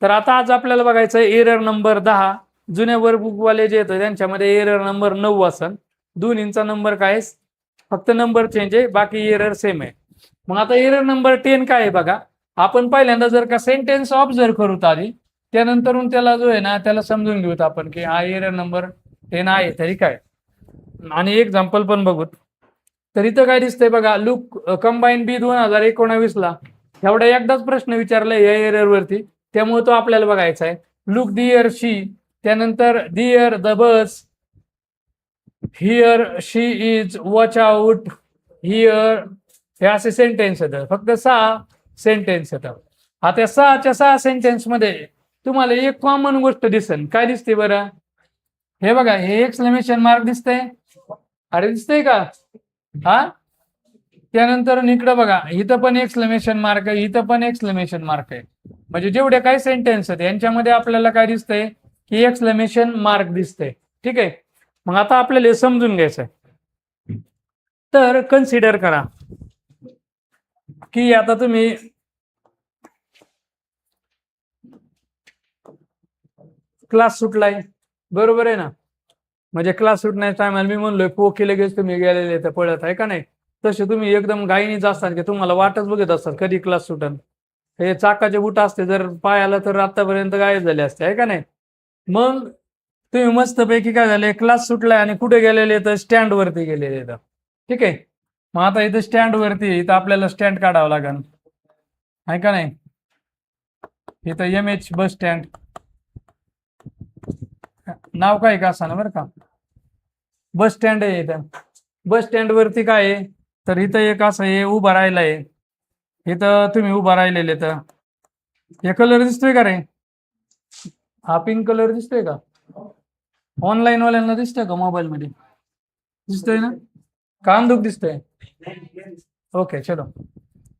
तर आता आज आपल्याला बघायचं एरर नंबर 10. जुन्या वर्कबुकवाले जे येतं त्यांच्यामध्ये एरर नंबर 9 असन. दोन्हींचा नंबर काय आहे, फक्त नंबर चेंज आहे, बाकी एरर सेम आहे. मग आता एरर नंबर 10 काय आहे बघा. आपण पहिल्यांदा जर का सेंटेन्स ऑब्झर्व करूत आधी, त्यानंतर त्याला जो आहे ना त्याला समजून घेऊत आपण की हा एरर नंबर 10 आहे तरी काय, आणि एक्झाम्पल पण बघूत. तर इथं काय दिसतंय बघा, लुक कंबाईन बी 2019 ला एवढा एकदाच प्रश्न विचारलाय या एरर वरती, त्यामुळे तो आपल्याला बघायचा आहे. लुक दिअर शी, त्यानंतर there the bus, here she is, watch out, here, हे असे सेंटेन्स येतात. फक्त 6 सेंटेन्स येतात. आता 6च्या 6 सेंटेन्स मध्ये तुम्हाला एक कॉमन गोष्ट दिसेल. काय दिसते बरं, हे बघा, हे एक्सक्लेमेशन मार्क दिसतंय. अरे दिसतंय का, हा. त्यानंतर इकडं बघा, इथं पण एक्सक्लेमेशन मार्क आहे, इथं पण एक्सक्लेमेशन मार्क आहे. म्हणजे जेवढे काही सेंटेन्स आहेत यांच्यामध्ये आपल्याला काय दिसतंय की एक्सक्लेमेशन मार्क दिसतंय. ठीक आहे. मग आता आपल्याला हे समजून घ्यायचं आहे. तर कन्सिडर करा की आता तुम्ही क्लास सुटलाय, बरोबर आहे ना. म्हणजे क्लास सुटण्याच्या टायमाला मी म्हणलोय पोकी लगेच तुम्ही गेलेले तर पळत आहे का नाही, तसे तुम्ही एकदम घाईनीच असतात की तुम्हाला वाटच बघत असतात कधी क्लास सुटन. हे चाकाचे बूट असते जर पायाला तर आतापर्यंत गायब झाले असते आहे का नाही. मग तुम्ही मस्तपैकी काय झाले, क्लास सुटलाय आणि कुठे गेलेले तर स्टँड वरती गेलेले तर. ठीक आहे. मग आता इथं स्टँड वरती इथं आपल्याला स्टँड काढावं लागेल आहे का नाही. इथं MH बस स्टँड नाव काय का असं ना बरं का, बस स्टँड आहे. इथं बस स्टँड वरती काय आहे, तर इथं एक असं हे उभं राहिलं आहे. इथं तुम्ही उभं राहिलेले तर हे कलर दिसतोय का रे, हा पिंक कलर दिसतोय का, ऑनलाईन वाल्यांना दिसतोय का, मोबाईल मध्ये दिसतोय ना, कान दुख दिसतोय. ओके चलो.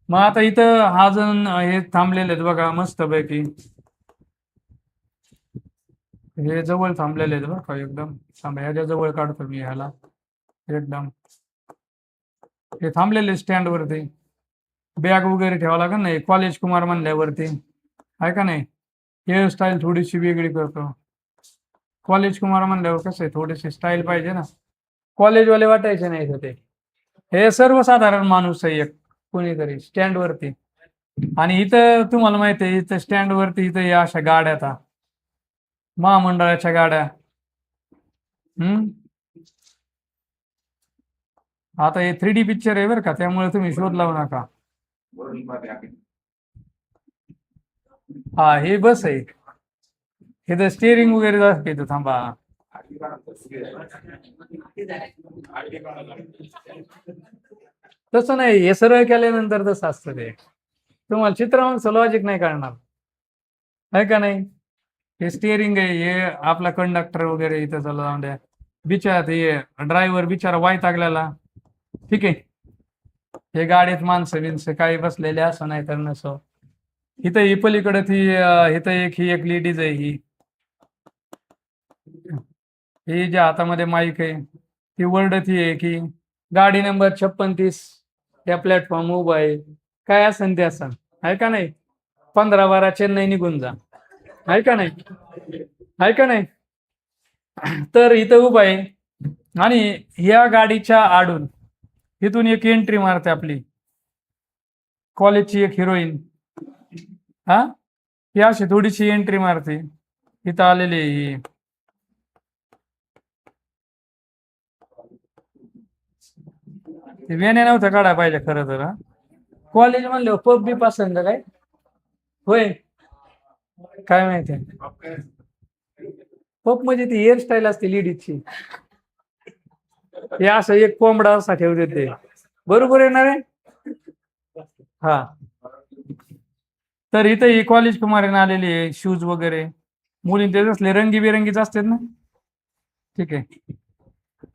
मग आता इथं हा जण हे थांबलेले आहेत बघा मस्तपैकी, हे जवळ थांबलेले आहेत बघा एकदम. ह्याच्या जवळ काढतो मी ह्याला एकदम. हे थांबलेले स्टँड वरती, बॅग वगैरे ठेवा लागेल ना, कॉलेज कुमार म्हणल्यावरती आहे का नाही. हेअरस्टाईल थोडीशी वेगळी करतो. कॉलेज कुमार म्हणल्यावर कसं आहे, थोडीशी स्टाईल पाहिजे ना, कॉलेजवाले वाटायचे नाही ते. हे सर्वसाधारण माणूस आहे एक कोणीतरी स्टँड वरती. आणि इथं तुम्हाला माहिती आहे, इथं स्टँड वरती इथं या अशा गाड्या आता महामंडळाच्या गाड्या. आता हे 3D पिक्चर आहे बरं का, त्यामुळे तुम्ही शोध लावू नका. हा हे बस आहे, इथं स्टिअरिंग वगैरे दाखवतो. थांबा, तसं नाही, हे सरळ केल्यानंतर तसं असतं ते. तुम्हाला चित्रामागचं लॉजिक नाही कळणार आहे का नाही. हे स्टिअरिंग आहे, हे आपला कंडक्टर वगैरे इथं चालू जाऊन द्या. बिचार हे ड्रायव्हर बिचारा वाईटागलेला. ठीक आहे. हे गाडीत माणसं बिनसं काही बसलेले असं नाही तर नसो. इथं ही पलीकडे ती इथं ही एक लेडीज आहे, ही ज्या हातामध्ये माईक आहे ती वर्डत आहे की गाडी नंबर 5630 त्या प्लॅटफॉर्म उभा आहे. काय असन ते असन आहे का नाही. 15-12 चेन्नई निघून जा आहे का नाही, आहे का नाही. तर इथं उभा आहे आणि ह्या गाडीच्या आडून इथून एक एंट्री मारते आपली कॉलेजची एक हिरोईन. हा, ही अशी थोडीशी एंट्री मारते. इथं आलेली ही वेण्या नव्हतं काढायला पाहिजे खरं तर. कॉलेज म्हणलं पब बी पसंत काय होय, काय माहिती. पब म्हणजे ती हेअरस्टाईल असते लेडीजची, हे असं एक कोंबडा असा ठेवते ते, बरोबर येणार आहे. हा, तर इथं ही कॉलेज कुमारीने आलेली आहे. शूज वगैरे मुलीं ते असले रंगीबेरंगीच असतात ना. ठीक आहे.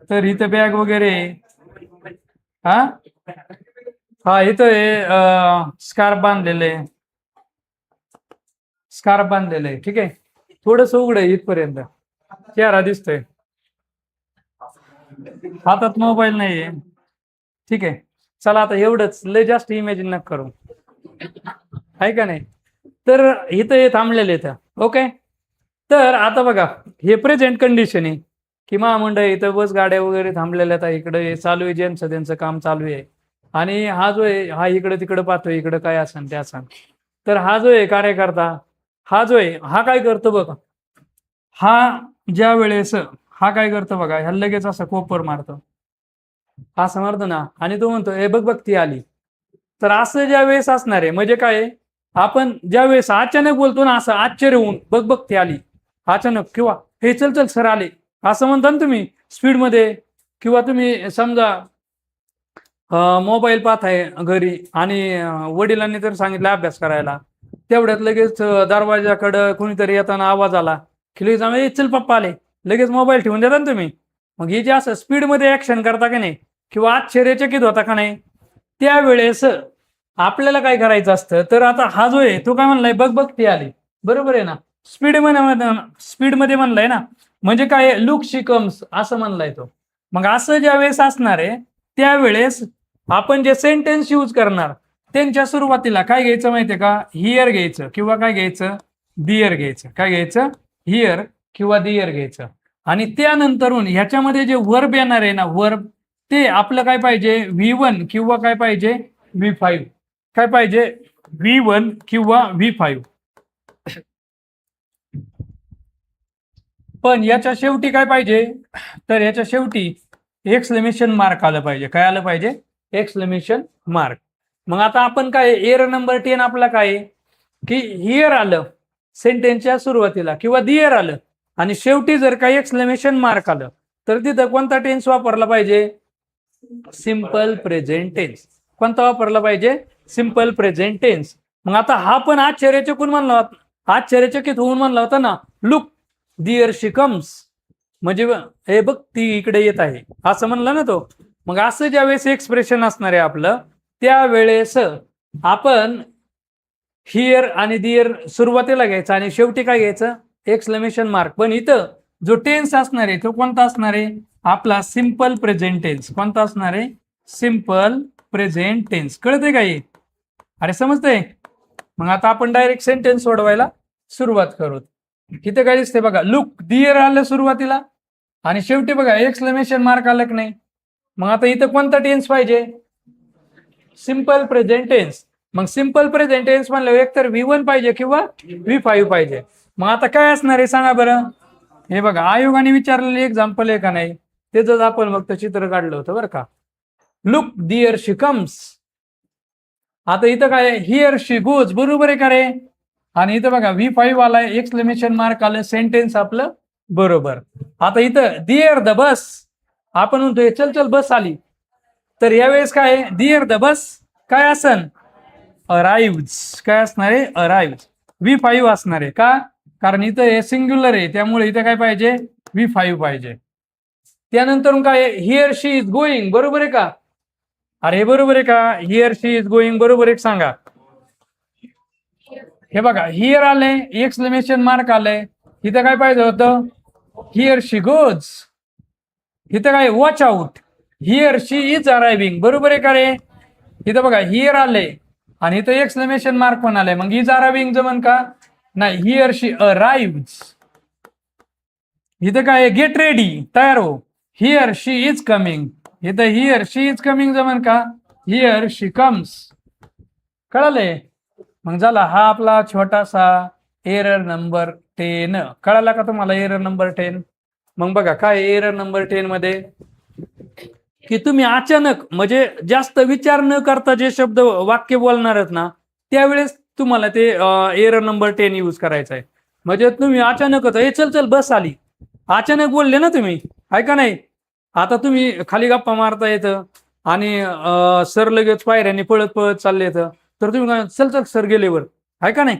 तर इथं बॅग वगैरे हा, हा इथं हे स्कार्फ बांधलेलं आहे, स्कार्फ बांधलेलं आहे. ठीक आहे. थोडस उघड आहे इथपर्यंत, चेहरा दिसतोय, हातात मोबाईल नाहीये. ठीक आहे. चला आता एवढंच, लय जास्त इमॅजिन नका करू आहे का नाही. तर इथं हे थांबलेले इथं. ओके. तर आता बघा हे प्रेझेंट कंडिशन आहे की महामंडळ इथं बस गाड्या वगैरे थांबलेल्या आहेत, इकडे चालू आहे, ज्यांचं त्यांचं काम चालू आहे. आणि हा जो आहे हा इकडे तिकडे पाहतोय, इकडे काय असन ते असन. तर हा जो आहे कार्यकर्ता, हा जो आहे हा काय करतो बघा, हा ज्या वेळेस हा काय करतो बघा, ह्या लगेच असं कोपर मारतो, असं मारतो ना, आणि तो म्हणतो हे बघ बघ ती आली. तर असं ज्या वेळेस असणार आहे म्हणजे काय, आपण ज्या वेळेस अचानक बोलतो ना, असं आश्चर्य होऊन बघ बघ ती आली अचानक, किंवा हे चल चल सर आले असं म्हणता ना तुम्ही स्पीडमध्ये, किंवा तुम्ही समजा मोबाईल पाहताय घरी आणि वडिलांनी तर सांगितलं अभ्यास करायला, तेवढ्यात लगेच दरवाजाकडं कोणीतरी येताना आवाज आला की लगेच आम्ही चल पप्पा आले, लगेच मोबाईल ठेवून देता ना तुम्ही. मग हे जे असं स्पीडमध्ये ऍक्शन करता का नाही, किंवा आश्चर्यचकित होता का नाही, त्यावेळेस आपल्याला काय करायचं असतं. तर आता हा जो आहे तो काय म्हणलाय, बघ बघ ती आली, बरोबर आहे ना, स्पीडमध्ये म्हणलाय ना, म्हणजे काय लुक शी कम्स असं म्हणलाय तो. मग असं ज्या वेळेस असणार आहे त्यावेळेस आपण जे सेंटेन्स यूज करणार त्यांच्या सुरुवातीला काय घ्यायचं माहितीये का, हिअर घ्यायचं किंवा काय घ्यायचं, दिअर घ्यायचं. काय घ्यायचं, हिअर किंवा दिअर घ्यायचं. आणि त्यानंतरून ह्याच्यामध्ये जे वर्ब येणार आहे ना, वर्ब ते आपलं काय पाहिजे, V1 किंवा काय पाहिजे V5. काय पाहिजे, V1 किंवा V5. पण याच्या शेवटी काय पाहिजे, तर याच्या शेवटी एक्सक्लेमेशन मार्क आलं पाहिजे. काय आलं पाहिजे, एक्सक्लेमेशन मार्क. मग आता आपण काय, एरर नंबर 10 आपला काय की हिअर आलं सेंटेन्सच्या सुरुवातीला, किंवा दिअर आलं आणि शेवटी जर काही एक्सक्लेमेशन मार्क आलं, तर तिथं कोणता टेन्स वापरला पाहिजे, सिंपल प्रेझेंट टेन्स. कोणता वापरला पाहिजे, सिंपल प्रेझेंट टेन्स. मग आता हा पण आश्चर्यचकित म्हणला, आश्चर्यचकित होऊन म्हणला होता ना, लुक दिअर शी कम्स, म्हणजे हे बघ ती इकडे येत आहे असं म्हणलं ना तो. मग असं ज्यावेळेस एक्सप्रेशन असणार आहे आपलं, त्यावेळेस आपण हिअर आणि दिअर सुरुवातीला घ्यायचं आणि शेवटी काय घ्यायचं, एक्सक्लेमेशन मार्क. पण इथं जो टेन्स असणार आहे तो कोणता असणार आहे, आपला सिंपल प्रेझेंट टेन्स. कोणता असणार आहे, सिंपल प्रेझेंट टेन्स. कळतंय का हे, अरे समजतंय. मग आता आपण डायरेक्ट सेंटेन्स सोडवायला सुरुवात करू. इथे काय दिसते बघा, लुक दिअर आलं सुरुवातीला आणि शेवटी बघा एक्सक्लेमेशन मार्क आलं की नाही. मग आता इथं कोणता टेन्स पाहिजे, सिंपल प्रेझेंट टेन्स. मग सिंपल प्रेझेंट टेन्स म्हणलं एकतर V1 पाहिजे किंवा V5 पाहिजे. मग आता काय असणार आहे सांगा बरं. हे बघा आयोगाने विचारलेले एक्झाम्पल आहे का नाही, त्याच आपण फक्त चित्र काढलं होतं बरं का. Look there she comes. आता इथं काय, हिअर शी गोज, बरोबर आहे का रे. आणि इथं बघा V5 आलाय, एक्सक्लेमेशन मार्क आलं, सेंटेन्स आपलं बरोबर. आता इथं दिअर द बस, आपण म्हणतोय चल चल बस आली, तर यावेळेस काय दिअर द बस काय असन, अराइव्ह्ज. काय असणार आहे, अराइव्ह्ज. V5 असणार आहे का, कारण इथं हे सिंग्युलर आहे त्यामुळे इथं काय पाहिजे, V5 पाहिजे. त्यानंतर काय, हिअर शी इज गोईंग, बरोबर आहे का. अरे बरोबर आहे का, हिअर शी इज गोईंग बरोबर आहे सांगा. हे बघा हिअर आलंय, एक्सक्लेमेशन मार्क आलंय, इथं काय पाहिजे होतं, हिअर शी गोज. इथं काय, watch out, here she is arriving, बरोबर आहे का रे. इथं बघा हिअर आलंय आणि इथं एक्सक्लेमेशन मार्क पण आलंय, मग इज अरायव्हिंग जमन का, नाही, हिअर शी अराइव्ह्ज. इथं काय, गेट रेडी, तयार हो, हिअर शी इज कमिंग. इथं हिअर शी इज कमिंग जमन का, हिअर शी कम्स. कळालंय. मग झाला हा आपला छोटासा एरर नंबर 10. कळाला का तुम्हाला एरर नंबर 10. मग बघा काय एरर नंबर 10 मध्ये, की तुम्ही अचानक म्हणजे जास्त विचार न करता जे शब्द वाक्य बोलणार आहेत ना, त्यावेळेस तुम्हाला ते एरर नंबर 10 यूज करायचा आहे. म्हणजे तुम्ही अचानक हे चल चल बस आली, अचानक बोलले ना तुम्ही, आहे का नाही. आता तुम्ही खाली गप्पा मारता येतं आणि सर लगेच पायऱ्यांनी पळत पळत चालले येतं, तर तुम्ही चल चल सर गेलेवर, आहे का नाही.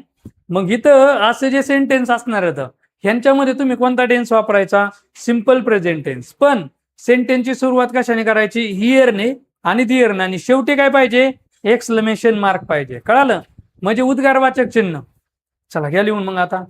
मग इथं असे जे सेंटेन्स असणार आहेत ह्यांच्यामध्ये तुम्ही कोणता टेन्स वापरायचा, सिंपल प्रेझेंट टेन्स. पण सेंटेन्सची सुरुवात कशाने करायची, हिअरने आणि दिअरने, आणि शेवटी काय पाहिजे, एक्सक्लेमेशन मार्क पाहिजे. कळालं, म्हणजे उद्गारवाचक चिन्ह. चला घ्या लिहून मग आता.